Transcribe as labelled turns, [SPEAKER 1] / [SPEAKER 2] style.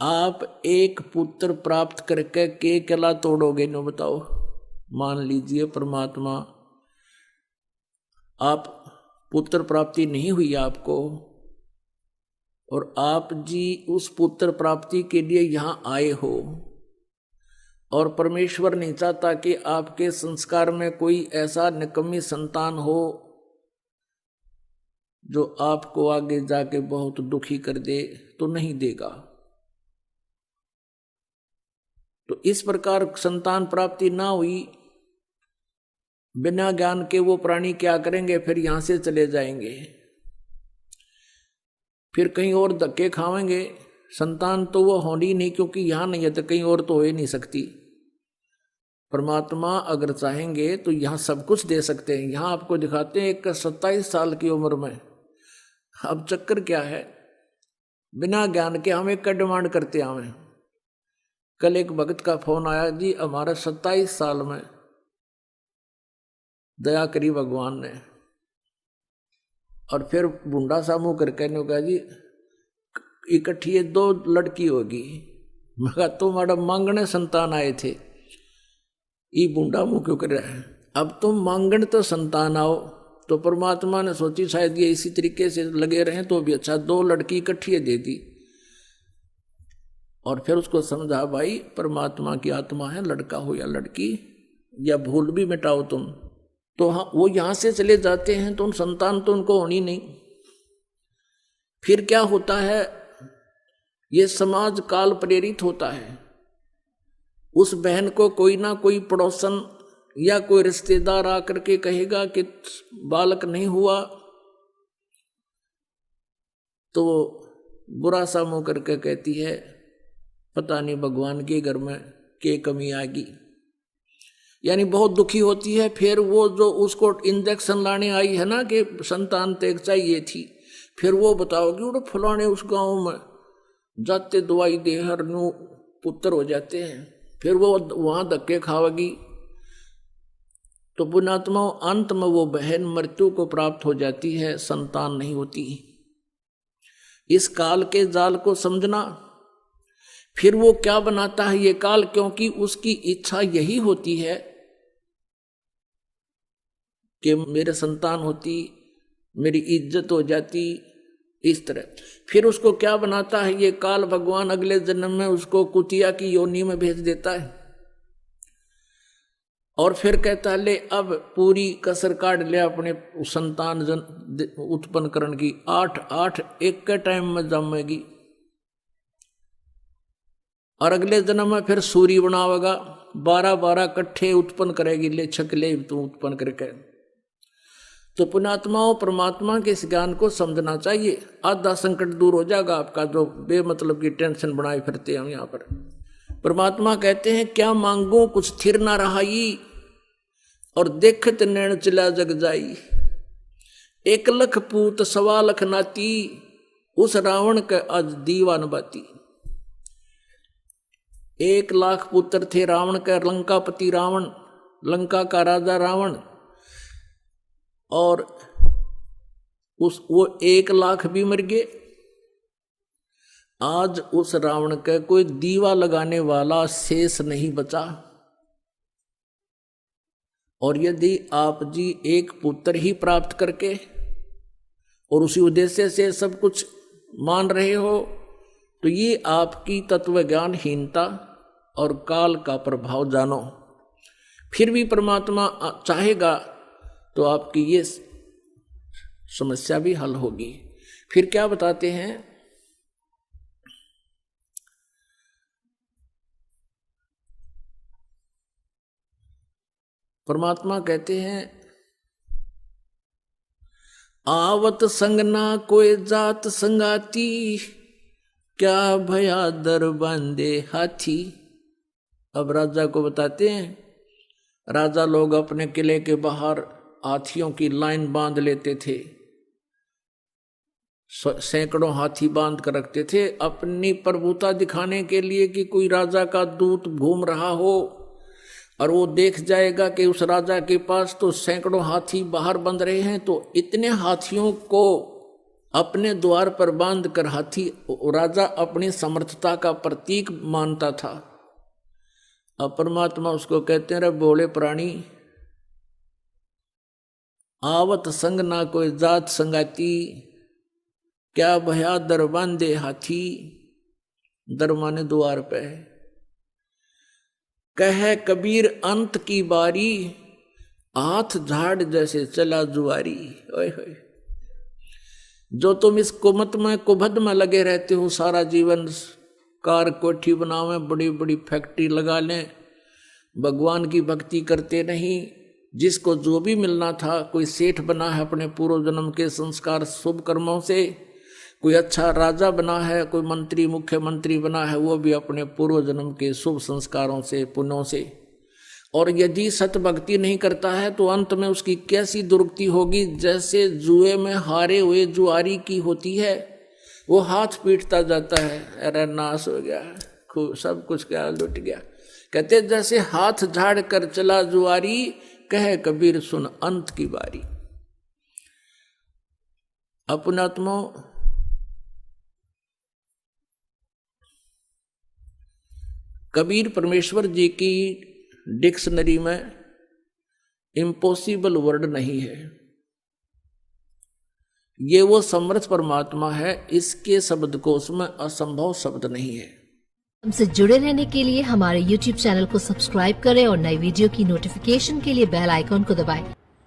[SPEAKER 1] आप एक पुत्र प्राप्त करके के कला तोड़ोगे? नो बताओ। मान लीजिए परमात्मा, आप पुत्र प्राप्ति नहीं हुई आपको, और आप जी उस पुत्र प्राप्ति के लिए यहां आए हो, और परमेश्वर नहीं चाहता कि आपके संस्कार में कोई ऐसा निकम्मी संतान हो जो आपको आगे जाके बहुत दुखी कर दे, तो नहीं देगा। तो इस प्रकार संतान प्राप्ति ना हुई, बिना ज्ञान के वो प्राणी क्या करेंगे? फिर यहां से चले जाएंगे, फिर कहीं और धक्के खाएंगे। संतान तो वो होनी नहीं, क्योंकि यहां नहीं है तो कहीं और तो हो ही नहीं सकती। परमात्मा अगर चाहेंगे तो यहां सब कुछ दे सकते हैं। यहां आपको दिखाते हैं एक 27 साल की उम्र में। अब चक्कर क्या है, बिना ज्ञान के हम एक का डिमांड करते हैं। हमें कल एक भक्त का फोन आया, जी हमारा 27 साल में दया करी भगवान ने, और फिर बूंदा सा मुंह करके ने कहा, जी इकट्ठी 2 लड़की होगी। मैं कहा तो मैडम मांगने संतान आए थे, ये बूंदा मुंह क्यों कर रहा है? अब तुम मांगण तो संतान आओ। तो परमात्मा ने सोची शायद ये इसी तरीके से लगे रहे तो भी अच्छा, 2 लड़की इकट्ठी दे दी। और फिर उसको समझा, भाई परमात्मा की आत्मा है, लड़का हो या लड़की, या भूल भी मिटाओ तुम। तो हाँ, वो यहां से चले जाते हैं तो संतान तो उनको होनी नहीं। फिर क्या होता है, ये समाज काल प्रेरित होता है। उस बहन को कोई ना कोई पड़ोसन या कोई रिश्तेदार आकर के कहेगा कि बालक नहीं हुआ, तो बुरा सा मुंह करके कहती है, पता नहीं भगवान के घर में क्या कमी आएगी। यानी बहुत दुखी होती है। फिर वो जो उसको इंजेक्शन लाने आई है ना कि संतान तेग चाहिए थी, फिर वो बताओगी वो फलाने उस गांव में जाते दवाई दे हर नु पुत्र हो जाते हैं। फिर वो वहां धक्के खावेगी। तो पुण्यात्मा अंत में वो बहन मृत्यु को प्राप्त हो जाती है, संतान नहीं होती। इस काल के जाल को समझना। फिर वो क्या बनाता है ये काल, क्योंकि उसकी इच्छा यही होती है कि मेरे संतान होती, मेरी इज्जत हो जाती, इस तरह। फिर उसको क्या बनाता है ये काल, भगवान अगले जन्म में उसको कुतिया की योनि में भेज देता है, और फिर कहता है ले अब पूरी कसर काट ले अपने संतान उत्पन्न करने की। 8 एक के टाइम में जमेगी, और अगले जन्म में फिर सूरी बनावेगा, 12 कट्ठे उत्पन्न करेगी, ले छकले तू उत्पन्न करके। तो पुण्यात्माओं, परमात्मा के इस ज्ञान को समझना चाहिए। आधा संकट दूर हो जाएगा आपका, जो बेमतलब की टेंशन बनाए फिरते हैं यहाँ पर। परमात्मा कहते हैं क्या मांगो कुछ थिर ना रहाई, और देखत नैन चला जग जाई। 1 लख पूत 1.25 लाख नाती, उस रावण के आज दीवान बाती। 1 लाख पुत्र थे रावण का, लंकापति रावण, लंका का राजा रावण, और वो 1 लाख भी मर गए। आज उस रावण का कोई दीवा लगाने वाला शेष नहीं बचा। और यदि आप जी एक पुत्र ही प्राप्त करके और उसी उद्देश्य से सब कुछ मान रहे हो, तो ये आपकी तत्व ज्ञानहीनता और काल का प्रभाव जानो। फिर भी परमात्मा चाहेगा तो आपकी ये समस्या भी हल होगी। फिर क्या बताते हैं, परमात्मा कहते हैं आवत संग ना कोई जात संगाती, क्या भया दर बांधे हाथी। अब राजा को बताते हैं, राजा लोग अपने किले के बाहर हाथियों की लाइन बांध लेते थे, सैकड़ों हाथी बांध कर रखते थे अपनी प्रभुता दिखाने के लिए कि कोई राजा का दूत घूम रहा हो और वो देख जाएगा कि उस राजा के पास तो सैकड़ों हाथी बाहर बंध रहे हैं, तो इतने हाथियों को अपने द्वार पर बांध कर हाथी राजा अपनी समर्थता का प्रतीक मानता था। अब परमात्मा उसको कहते हैं, रे बोले प्राणी, आवत संग ना कोई जात संगाती, क्या भया दर बांधे हाथी। दर माने द्वार पे। कहे कबीर अंत की बारी, हाथ झाड़ जैसे चला जुआरी। ओए होए, जो तुम इस कुमत में कुभद में लगे रहते हो, सारा जीवन कार कोठी बनावे, बड़ी बड़ी फैक्ट्री लगा लें, भगवान की भक्ति करते नहीं। जिसको जो भी मिलना था, कोई सेठ बना है अपने पूर्व जन्म के संस्कार शुभ कर्मों से, कोई अच्छा राजा बना है, कोई मंत्री मुख्यमंत्री बना है, वो भी अपने पूर्व जन्म के शुभ संस्कारों से पुण्यों से। और यदि सत भक्ति नहीं करता है तो अंत में उसकी कैसी दुर्गति होगी, जैसे जुए में हारे हुए जुआरी की होती है। वो हाथ पीटता जाता है, अरे नाश हो गया, सब कुछ क्या लुट गया। कहते जैसे हाथ झाड़ कर चला जुआरी, कहे कबीर सुन अंत की बारी। अपनात्मा कबीर परमेश्वर जी की डिक्शनरी में इम्पॉसिबल वर्ड नहीं है। ये वो समर्थ परमात्मा है, इसके शब्दकोश में असंभव शब्द नहीं है।
[SPEAKER 2] हमसे जुड़े रहने के लिए हमारे YouTube चैनल को सब्सक्राइब करें और नई वीडियो की नोटिफिकेशन के लिए बेल आइकॉन को दबाएं।